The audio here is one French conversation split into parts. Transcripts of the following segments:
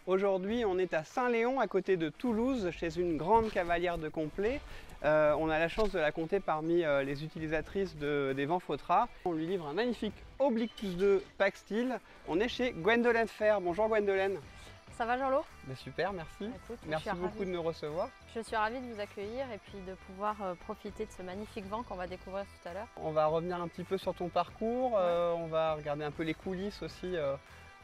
Aujourd'hui, on est à Saint-Léon, à côté de Toulouse, chez une grande cavalière de complet. On a la chance de la compter parmi les utilisatrices des vents Fautra. On lui livre un magnifique Oblique 2 Pack Steel. On est chez Gwendolyn Fer. Bonjour Gwendolyn. Ça va Jean-Lo? Super, merci. Écoute, merci beaucoup de nous recevoir. Je suis ravie de vous accueillir et puis de pouvoir profiter de ce magnifique vent qu'on va découvrir tout à l'heure. On va revenir un petit peu sur ton parcours, on va regarder un peu les coulisses aussi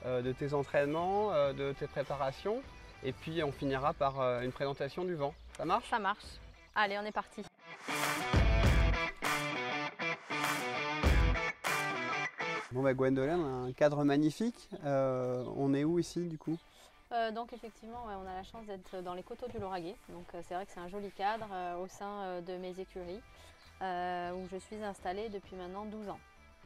de tes entraînements, de tes préparations. Et puis on finira par une présentation du vent. Ça marche? Ça marche. Allez, on est parti. Bon bah Gwendolyn, un cadre magnifique. On est où ici du coup? Donc effectivement, on a la chance d'être dans les coteaux du Lauragais. Donc c'est vrai que c'est un joli cadre au sein de mes écuries où je suis installée depuis maintenant 12 ans.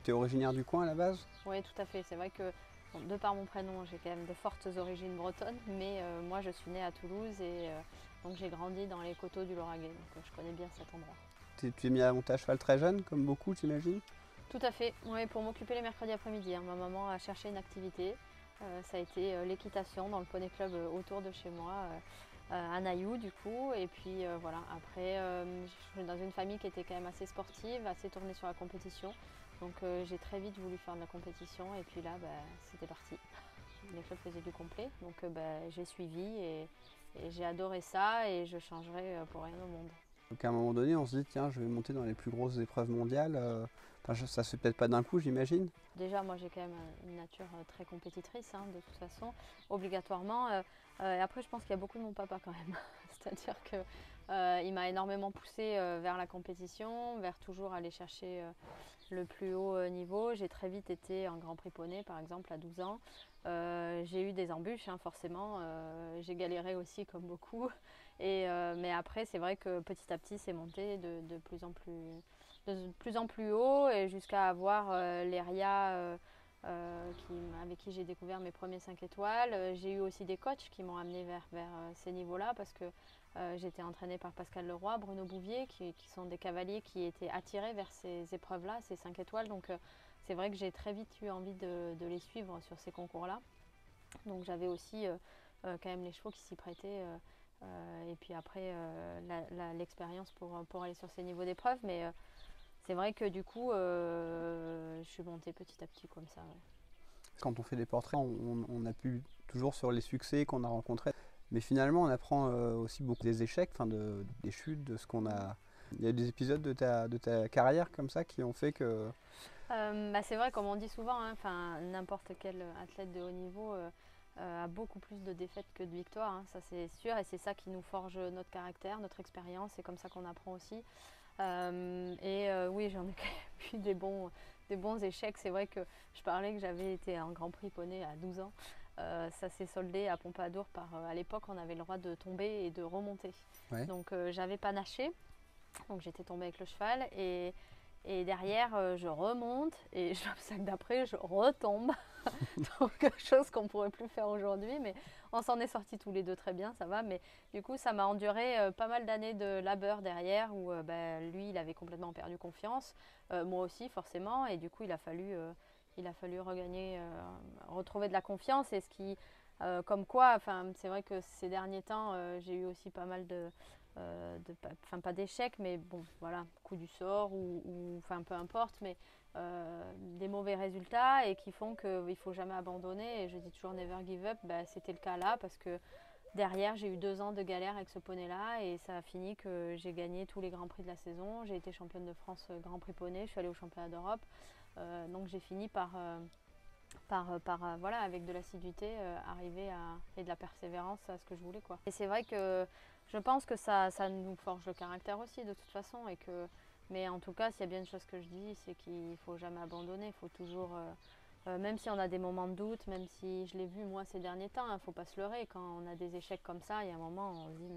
Tu es originaire du coin à la base? Oui, tout à fait. C'est vrai que bon, de par mon prénom, j'ai quand même de fortes origines bretonnes, mais moi je suis née à Toulouse et donc j'ai grandi dans les coteaux du Lauragais. Donc je connais bien cet endroit. Tu es mis à monter à cheval très jeune, comme beaucoup, t'imagines? Tout à fait. Oui, pour m'occuper les mercredis après-midi. Ma maman a cherché une activité. Ça a été l'équitation dans le poney club autour de chez moi, à Nailloux du coup. Et puis voilà, après je suis dans une famille qui était quand même assez sportive, assez tournée sur la compétition. Donc j'ai très vite voulu faire de la compétition et puis là c'était parti. Les clubs faisaient du complet, donc j'ai suivi et j'ai adoré ça et je changerai pour rien au monde. Donc à un moment donné, on se dit tiens, je vais monter dans les plus grosses épreuves mondiales. Ça se fait peut-être pas d'un coup, j'imagine. Déjà, moi j'ai quand même une nature très compétitrice, de toute façon, obligatoirement. Et après, je pense qu'il y a beaucoup de mon papa quand même. C'est-à-dire qu'il m'a énormément poussée vers la compétition, vers toujours aller chercher le plus haut niveau. J'ai très vite été en Grand Prix Poney, par exemple, à 12 ans. J'ai eu des embûches, forcément. J'ai galéré aussi, comme beaucoup. Mais après, c'est vrai que petit à petit, c'est monté de plus en plus haut et jusqu'à avoir l'ERIA avec qui j'ai découvert mes premiers 5 étoiles. J'ai eu aussi des coachs qui m'ont amené vers ces niveaux-là parce que j'étais entraînée par Pascal Leroy, Bruno Bouvier, qui sont des cavaliers qui étaient attirés vers ces épreuves-là, ces 5 étoiles. Donc c'est vrai que j'ai très vite eu envie de les suivre sur ces concours-là. Donc j'avais aussi quand même les chevaux qui s'y prêtaient. Et puis après l'expérience pour aller sur ces niveaux d'épreuve. Mais c'est vrai que du coup, je suis montée petit à petit comme ça. Ouais. Quand on fait des portraits, on appuie toujours sur les succès qu'on a rencontrés. Mais finalement, on apprend aussi beaucoup des échecs, des chutes, de ce qu'on a. Il y a des épisodes de ta carrière comme ça qui ont fait que... C'est vrai, comme on dit souvent, n'importe quel athlète de haut niveau a beaucoup plus de défaites que de victoires, ça c'est sûr, et c'est ça qui nous forge notre caractère, notre expérience, c'est comme ça qu'on apprend aussi. Oui, j'en ai quand même eu des bons échecs. C'est vrai que je parlais que j'avais été en Grand Prix Poney à 12 ans. Ça s'est soldé à Pompadour par, à l'époque, on avait le droit de tomber et de remonter. Ouais. Donc j'avais panaché, donc j'étais tombée avec le cheval et derrière, je remonte et l'obstacle d'après, je retombe. Donc, chose qu'on ne pourrait plus faire aujourd'hui. Mais on s'en est sortis tous les deux très bien, ça va. Mais du coup, ça m'a enduré pas mal d'années de labeur derrière où lui, il avait complètement perdu confiance. Moi aussi, forcément. Et du coup, il a fallu regagner, retrouver de la confiance. Et ce qui, comme quoi, c'est vrai que ces derniers temps, j'ai eu aussi pas mal pas d'échecs, mais bon, voilà, coup du sort ou peu importe, mais des mauvais résultats et qui font qu'il ne faut jamais abandonner. Et je dis toujours never give up, c'était le cas là parce que derrière, j'ai eu 2 ans de galère avec ce poney-là et ça a fini que j'ai gagné tous les Grands Prix de la saison. J'ai été championne de France Grand Prix Poney, je suis allée au championnat d'Europe. Donc j'ai fini par voilà, avec de l'assiduité, arriver et de la persévérance à ce que je voulais, quoi. Et c'est vrai que je pense que ça nous forge le caractère aussi de toute façon. Mais en tout cas, s'il y a bien une chose que je dis, c'est qu'il ne faut jamais abandonner. Il faut toujours, même si on a des moments de doute, même si je l'ai vu moi ces derniers temps, il ne faut pas se leurrer. Quand on a des échecs comme ça, il y a un moment où on se dit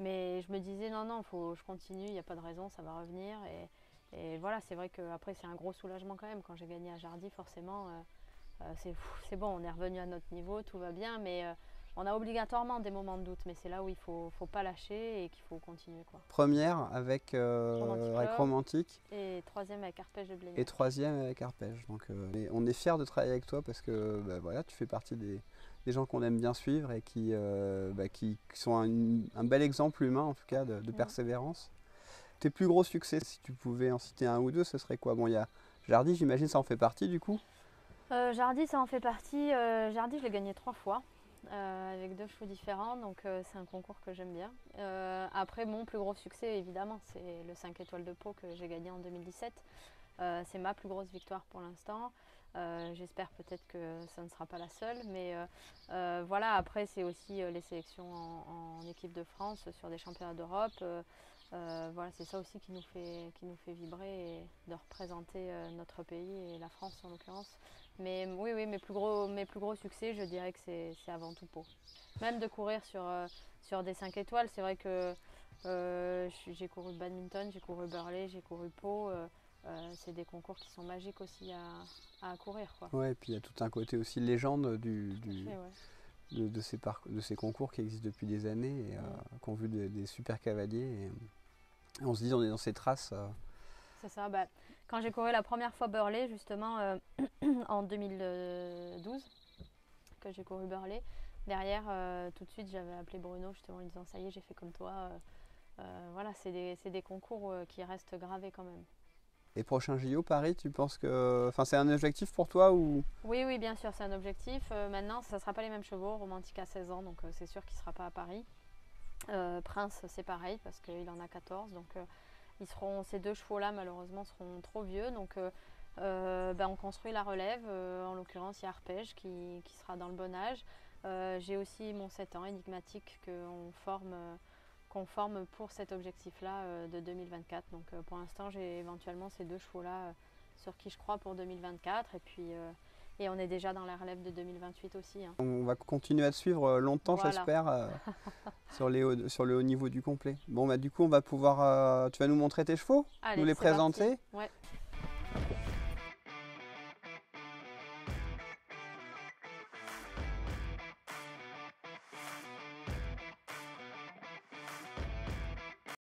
mais je me disais non, je continue, il n'y a pas de raison, ça va revenir. Et voilà, c'est vrai qu'après c'est un gros soulagement quand même. Quand j'ai gagné à Jardy, forcément, c'est bon, on est revenu à notre niveau, tout va bien. Mais on a obligatoirement des moments de doute, mais c'est là où il ne faut pas lâcher et qu'il faut continuer, quoi. Première avec Romantique. Et 3e avec Arpège de Blégnac. Et 3e avec Arpège. Donc on est fiers de travailler avec toi parce que voilà, tu fais partie des gens qu'on aime bien suivre et qui sont un bel exemple humain en tout cas de persévérance. Tes plus gros succès, si tu pouvais en citer un ou deux, ce serait quoi? Bon, il y a Jardy, j'imagine ça en fait partie du coup. Jardy, ça en fait partie. Jardy, je l'ai gagné 3 fois. Avec 2 chevaux différents, donc c'est un concours que j'aime bien. Après, mon plus gros succès, évidemment, c'est le 5 étoiles de Pau que j'ai gagné en 2017. C'est ma plus grosse victoire pour l'instant. J'espère peut-être que ça ne sera pas la seule, mais voilà, après c'est aussi les sélections en équipe de France sur des championnats d'Europe. Voilà, c'est ça aussi qui nous fait vibrer et de représenter notre pays et la France en l'occurrence. Mais oui, mes plus gros succès, je dirais que c'est avant tout Pau. Même de courir sur des 5 étoiles, c'est vrai que j'ai couru badminton, j'ai couru Burley, j'ai couru Pau. C'est des concours qui sont magiques aussi à courir, quoi. Ouais, et puis il y a tout un côté aussi légende de ces concours qui existent depuis des années et qui ont vu des super cavaliers. Et on se dit, on est dans ces traces. C'est ça. Quand j'ai couru la première fois Burley, justement, en 2012, que j'ai couru Burley, derrière, tout de suite, j'avais appelé Bruno, justement, en lui disant, ça y est, j'ai fait comme toi. Voilà, c'est des concours qui restent gravés quand même. Et prochain JO, Paris, tu penses que c'est un objectif pour toi ou... Oui, bien sûr, c'est un objectif. Maintenant, ça ne sera pas les mêmes chevaux. Romantique a 16 ans, donc c'est sûr qu'il ne sera pas à Paris. Prince, c'est pareil, parce qu'il en a 14. Donc, ces 2 chevaux-là, malheureusement, seront trop vieux. Donc, on construit la relève. En l'occurrence, il y a Arpège qui sera dans le bon âge. J'ai aussi mon 7 ans, énigmatique, qu'on forme pour cet objectif-là de 2024. Donc pour l'instant, j'ai éventuellement ces 2 chevaux-là sur qui je crois pour 2024. Et on est déjà dans la relève de 2028 aussi. Hein. On va continuer à te suivre longtemps, voilà. J'espère, sur le haut niveau du complet. Bon, du coup, on va pouvoir... tu vas nous montrer tes chevaux? Allez, nous les présenter? Ouais.